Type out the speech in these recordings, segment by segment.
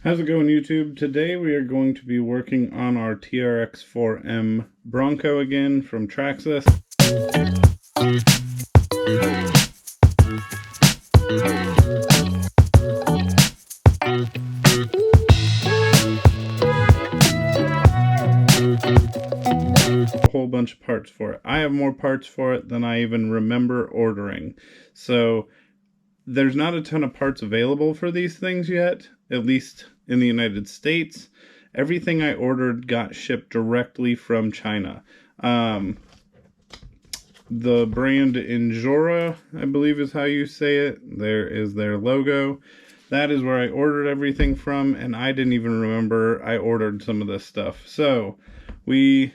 How's it going, YouTube? Today we are going to be working on our TRX4M Bronco again from Traxxas. A whole bunch of parts for it. I have more parts for it than I even remember ordering. So there's not a ton of parts available for these things yet, at least in the United States. Everything I ordered got shipped directly from China. The brand Injora, I believe is how you say it. There is their logo. That is where I ordered everything from, and I didn't even remember I ordered some of this stuff. So these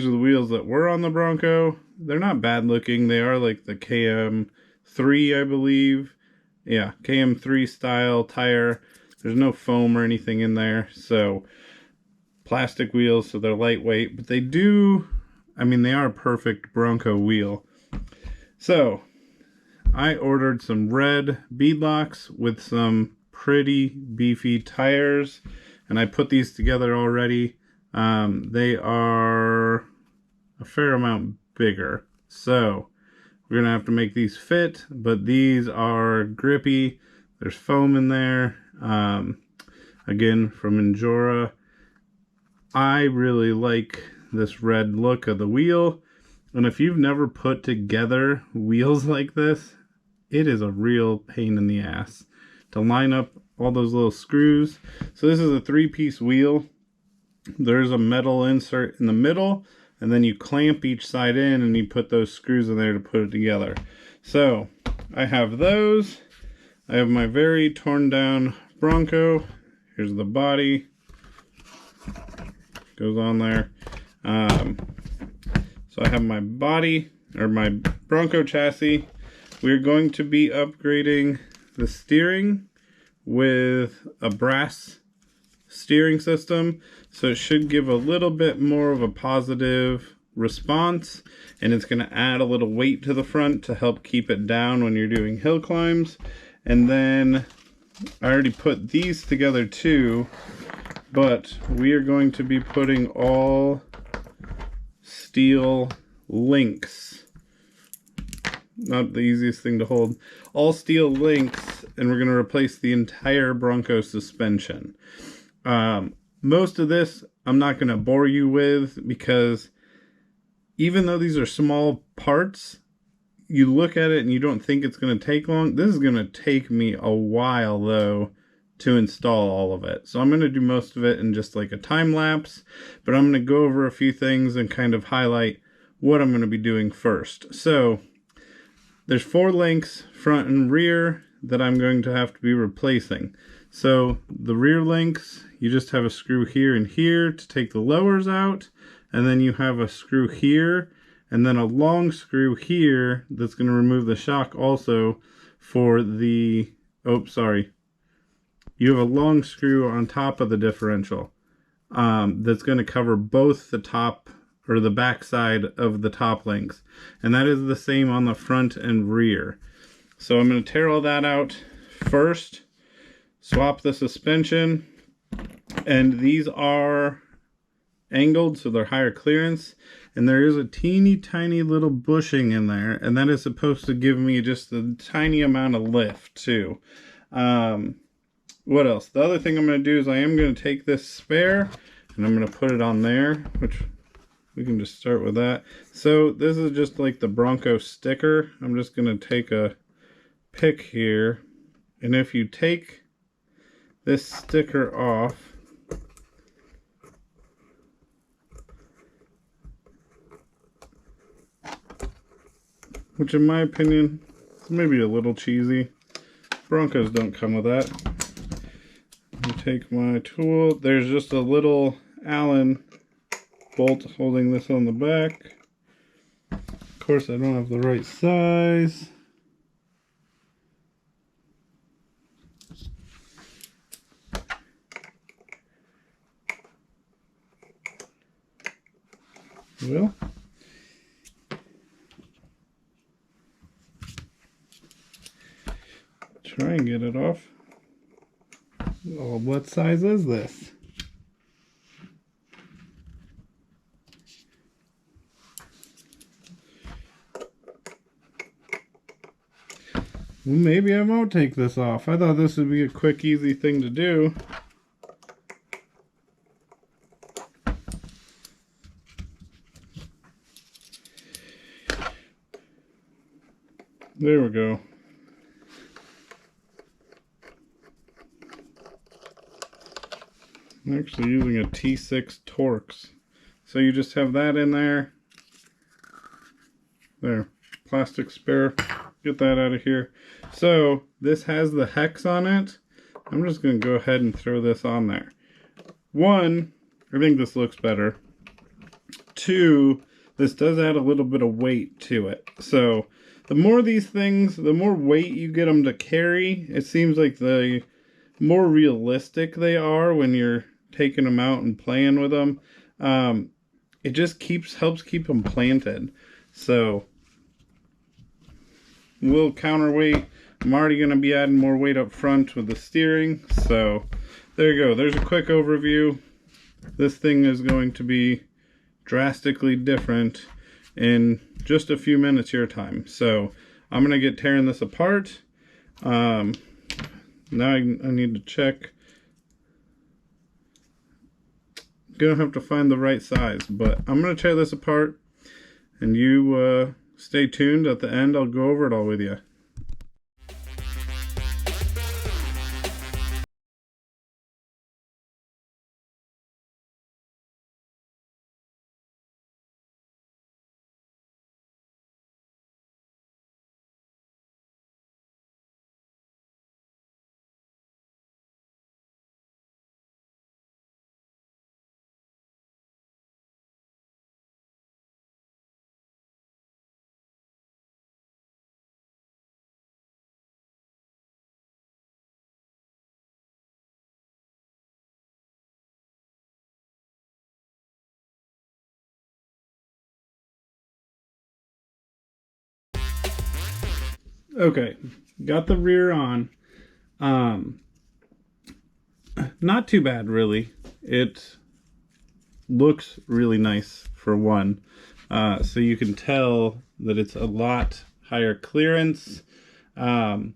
are the wheels that were on the Bronco. They're not bad looking. They are like the KM3, I believe. Yeah, KM3 style tire. There's no foam or anything in there. So plastic wheels, so they're lightweight, but they are a perfect Bronco wheel. So I ordered some red beadlocks with some pretty beefy tires, and I put these together already. They are a fair amount bigger, so we're gonna have to make these fit, but these are grippy. There's foam in there, again from Injora. I really like this red look of the wheel, and if you've never put together wheels like this, it is a real pain in the ass to line up all those little screws. So this is a 3-piece wheel. There's a metal insert in the middle, and then you clamp each side in and you put those screws in there to put it together. So I have those. I have my very torn down Bronco. Here's the body. Goes on there. So I have my body, or my Bronco chassis. We're going to be upgrading the steering with a brass steering system, so it should give a little bit more of a positive response, and it's going to add a little weight to the front to help keep it down when you're doing hill climbs. And then I already put these together too, but we are going to be putting all steel links, not the easiest thing to hold, all steel links, and we're going to replace the entire Bronco suspension. Most of this I'm not going to bore you with, because even though these are small parts, you look at it and you don't think it's going to take long. This is going to take me a while though to install all of it. So I'm going to do most of it in just like a time lapse, but I'm going to go over a few things and kind of highlight what I'm going to be doing first. So there's 4 links, front and rear, that I'm going to have to be replacing. So the rear links, you just have a screw here and here to take the lowers out, and then you have a screw here, and then a long screw here that's going to remove the shock also for the, you have a long screw on top of the differential that's going to cover both the top, or the back side of the top links, and that is the same on the front and rear. So I'm going to tear all that out first, swap the suspension, and these are angled so they're higher clearance, and there is a teeny tiny little bushing in there, and that is supposed to give me just a tiny amount of lift too. What else? The other thing I'm going to do is I am going to take this spare and I'm going to put it on there, which we can just start with that. So this is just like the Bronco sticker. I'm just going to take a pick here, and if you take this sticker off, which in my opinion is maybe a little cheesy, Broncos don't come with that. I take my tool, there's just a little Allen bolt holding this on the back. Of course I don't have the right size. Well, try and get it off. Well, what size is this? Well, maybe I won't take this off. I thought this would be a quick, easy thing to do. There we go. I'm actually using a T6 Torx. So you just have that in there. There, plastic spare. Get that out of here. So this has the hex on it. I'm just going to go ahead and throw this on there. One, I think this looks better. Two, this does add a little bit of weight to it. So the more these things, the more weight you get them to carry, it seems like the more realistic they are when you're taking them out and playing with them. It just helps keep them planted. So little counterweight. I'm already going to be adding more weight up front with the steering. So there you go. There's a quick overview. This thing is going to be drastically different in just a few minutes your time. So I'm going to get tearing this apart. Now I need to check. Gonna have to find the right size, but I'm going to tear this apart, and you stay tuned. At the end I'll go over it all with you. Okay, got the rear on. Not too bad, really. It looks really nice for one. So you can tell that it's a lot higher clearance. And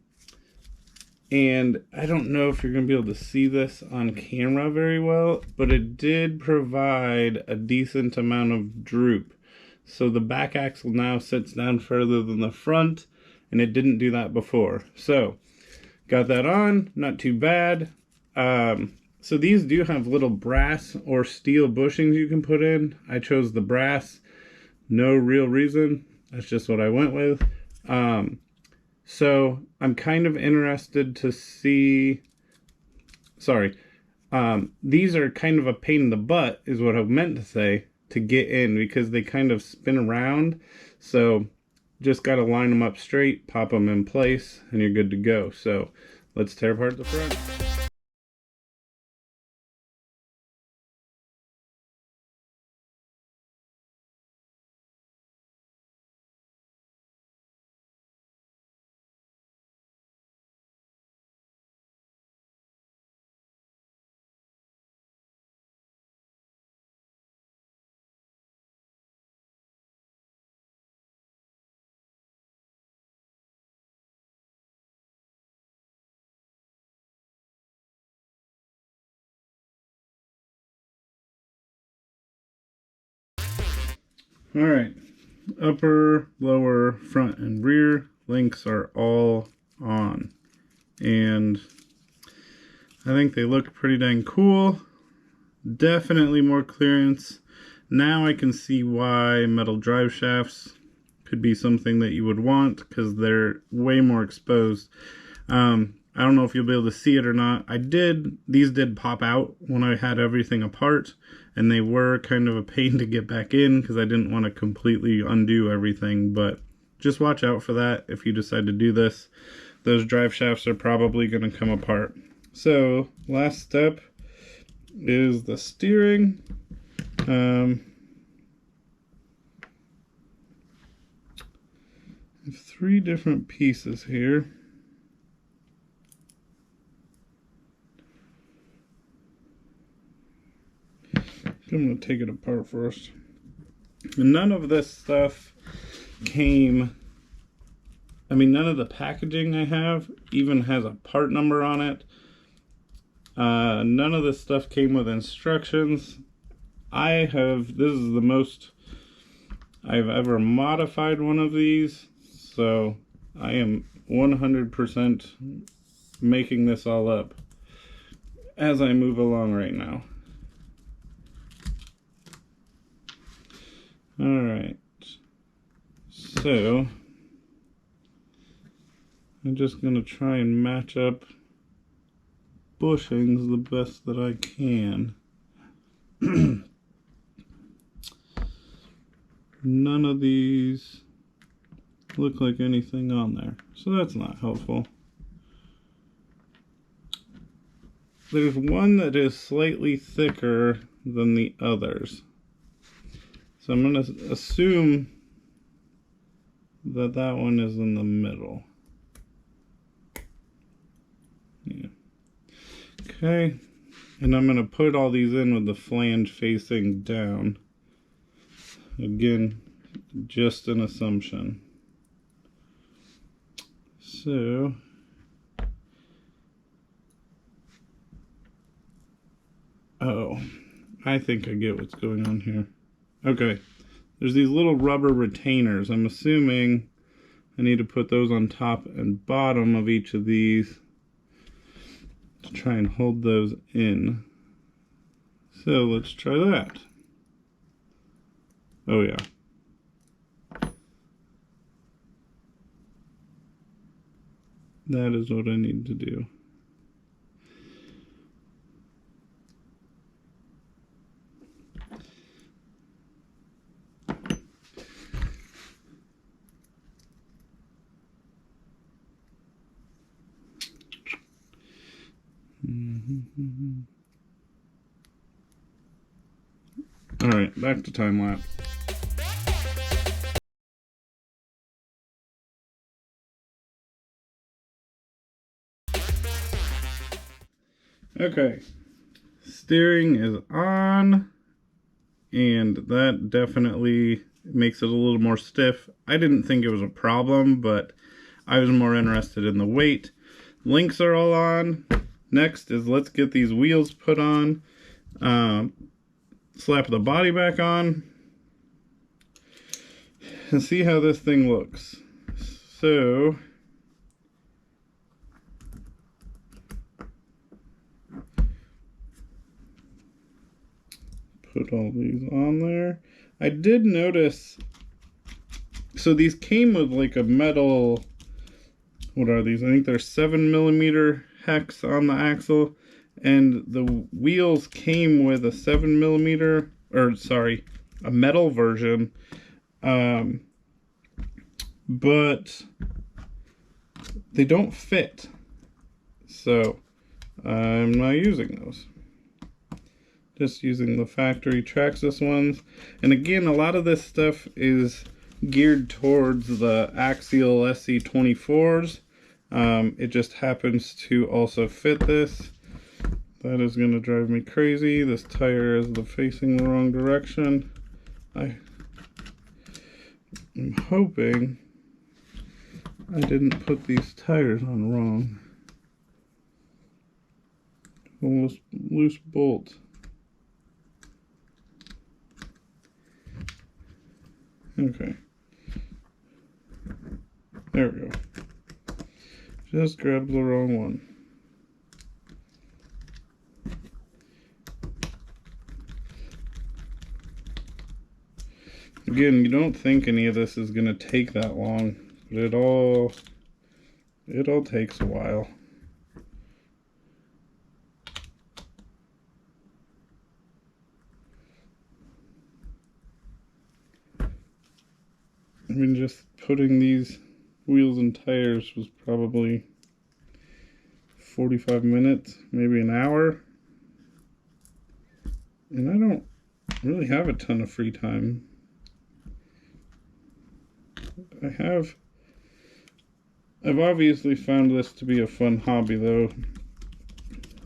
I don't know if you're going to be able to see this on camera very well, but it did provide a decent amount of droop. So the back axle now sits down further than the front, and it didn't do that before. So got that on, not too bad. So these do have little brass or steel bushings you can put in. I chose the brass, no real reason. That's just what I went with. So I'm kind of interested to see, these are kind of a pain in the butt is what I meant to say, to get in, because they kind of spin around. So just got to line them up straight, pop them in place, and you're good to go. So let's tear apart the front. All right, upper, lower, front, and rear links are all on, and I think they look pretty dang cool. Definitely more clearance. Now I can see why metal drive shafts could be something that you would want, because they're way more exposed. I don't know if you'll be able to see it or not. These did pop out when I had everything apart, and they were kind of a pain to get back in because I didn't want to completely undo everything, but just watch out for that if you decide to do this. Those drive shafts are probably going to come apart. So last step is the steering. I have 3 different pieces here. I'm going to take it apart first. None of this stuff came, I mean, none of the packaging I have even has a part number on it. None of this stuff came with instructions. This is the most I've ever modified one of these, so I am 100% making this all up as I move along right now. Alright, so I'm just going to try and match up bushings the best that I can. None of these look like anything on there, so that's not helpful. There's one that is slightly thicker than the others, so I'm going to assume that that one is in the middle. Yeah. Okay, and I'm going to put all these in with the flange facing down. Again, just an assumption. So, oh, I think I get what's going on here. Okay, there's these little rubber retainers. I'm assuming I need to put those on top and bottom of each of these to try and hold those in. So let's try that. Oh yeah. That is what I need to do. All right, back to time lapse. Okay, steering is on, and that definitely makes it a little more stiff. I didn't think it was a problem, but I was more interested in the weight. Links are all on. Next is let's get these wheels put on. Slap the body back on and see how this thing looks. So put all these on there. I did notice, so these came with like a metal, what are these? I think they're 7mm hex on the axle, and the wheels came with a 7mm, or sorry, a metal version, but they don't fit, so I'm not using those. Just using the factory Traxxas ones. And again, a lot of this stuff is geared towards the axial SC24s. It just happens to also fit this. That is going to drive me crazy. This tire is facing the wrong direction. I'm hoping I didn't put these tires on wrong. Almost loose bolt. Okay. There we go. Just grabbed the wrong one. Again, you don't think any of this is going to take that long, but it all takes a while. I mean, just putting these wheels and tires was probably 45 minutes, maybe an hour. And I don't really have a ton of free time. I've obviously found this to be a fun hobby though.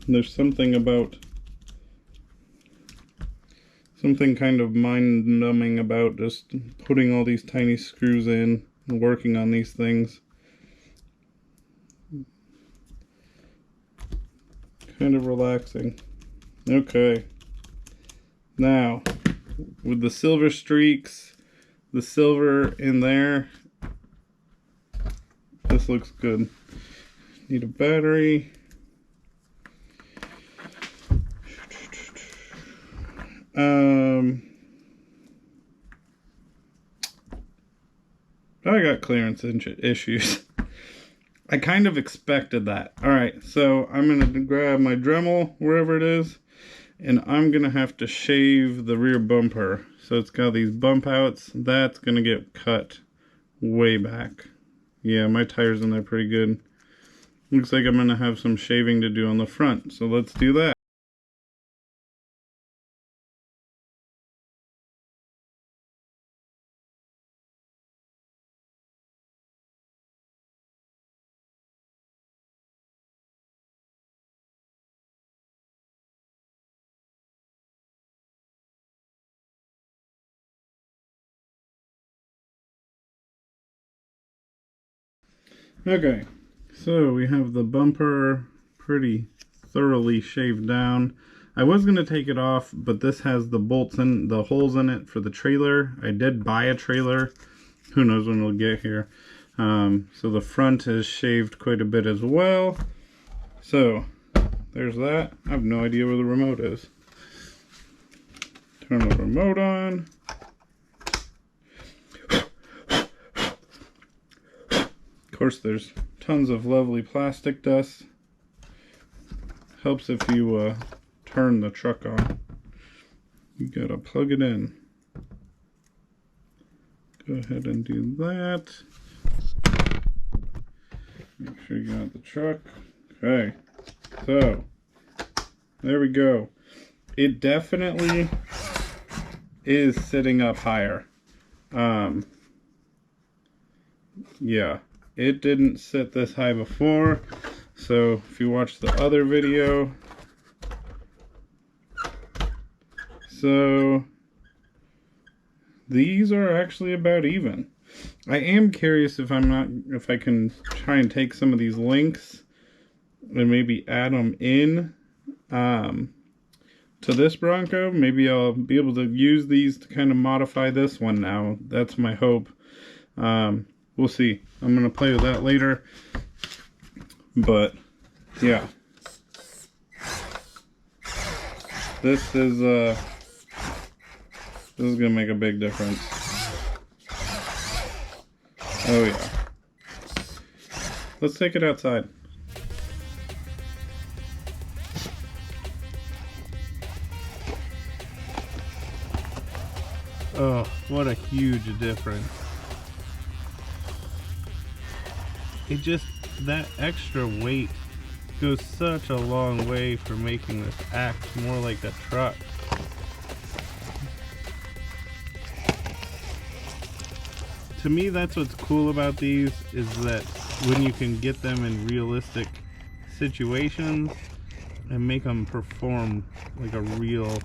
There's something something kind of mind-numbing about just putting all these tiny screws in and working on these things. Kind of relaxing. Okay. Now, with the silver streaks, the silver in there, this looks good. Need a battery. I got clearance issues. I kind of expected that. Alright, so I'm going to grab my Dremel, wherever it is, and I'm going to have to shave the rear bumper. So it's got these bump outs. That's going to get cut way back. Yeah, my tire's in there pretty good. Looks like I'm going to have some shaving to do on the front. So let's do that. Okay, so we have the bumper pretty thoroughly shaved down. I was going to take it off, but this has the bolts and the holes in it for the trailer. I did buy a trailer. Who knows when it'll get here. So the front is shaved quite a bit as well. So there's that. I have no idea where the remote is. Turn the remote on. Of course, there's tons of lovely plastic dust. Helps if you turn the truck on. You gotta plug it in. Go ahead and do that. Make sure you got the truck. Okay, so there we go. It definitely is sitting up higher. Yeah. It didn't sit this high before, so if you watch the other video, so these are actually about even. I am curious if I can try and take some of these links and maybe add them in to this Bronco. Maybe I'll be able to use these to kind of modify this one now. That's my hope. We'll see. I'm going to play with that later. But, yeah. This is going to make a big difference. Oh, yeah. Let's take it outside. Oh, what a huge difference. It just, that extra weight goes such a long way for making this act more like a truck. To me, that's what's cool about these, is that when you can get them in realistic situations and make them perform like a real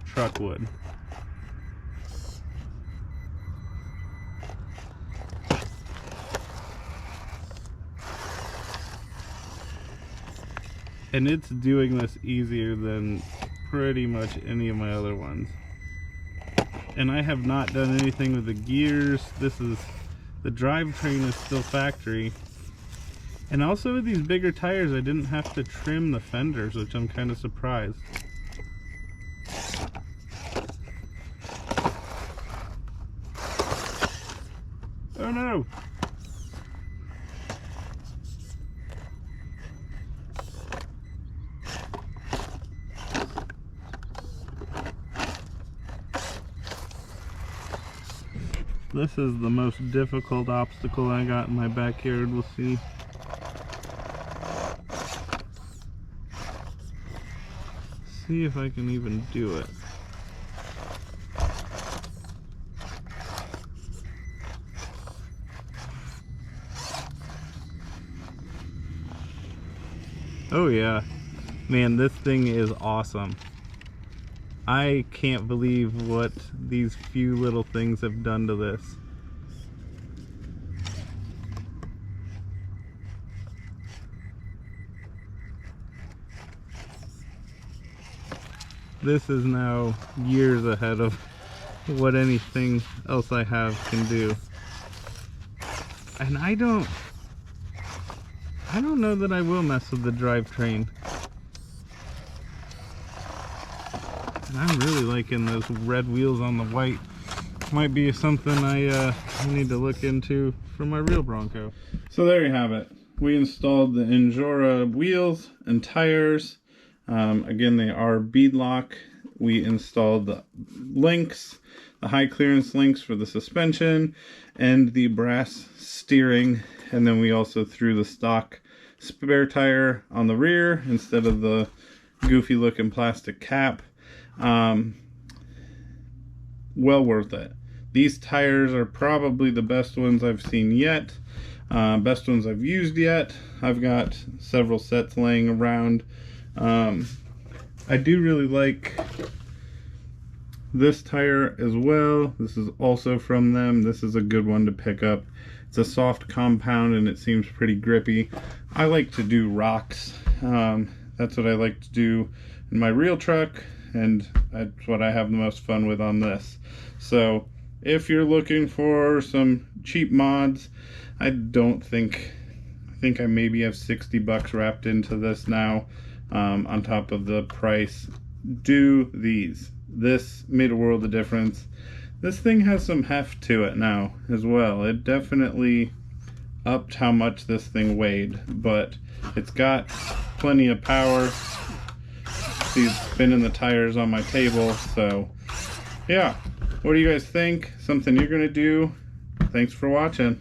truck would. And it's doing this easier than pretty much any of my other ones. And I have not done anything with the gears. This is, the drivetrain is still factory. And also with these bigger tires, I didn't have to trim the fenders, which I'm kind of surprised. Oh no! This is the most difficult obstacle I got in my backyard. We'll see. See if I can even do it. Oh yeah. Man, this thing is awesome. I can't believe what these few little things have done to this. This is now years ahead of what anything else I have can do. And I don't know that I will mess with the drivetrain. And I'm really liking those red wheels on the white. Might be something I need to look into for my real Bronco. So there you have it. We installed the Injora wheels and tires. Again, they are beadlock. We installed the links, the high clearance links for the suspension, and the brass steering. And then we also threw the stock spare tire on the rear instead of the goofy looking plastic cap. Well worth it. These tires are probably the best ones I've seen yet. Best ones I've used yet. I've got several sets laying around. I do really like this tire as well. This is also from them. This is a good one to pick up. It's a soft compound and it seems pretty grippy. I like to do rocks. That's what I like to do in my real truck, and that's what I have the most fun with on this. So if you're looking for some cheap mods, I think I maybe have 60 bucks wrapped into this now, on top of the price. Do these. This made a world of difference. This thing has some heft to it now as well. It definitely upped how much this thing weighed, but it's got plenty of power. See, spinning the tires on my table. So yeah, what do you guys think? Something you're gonna do? Thanks for watching.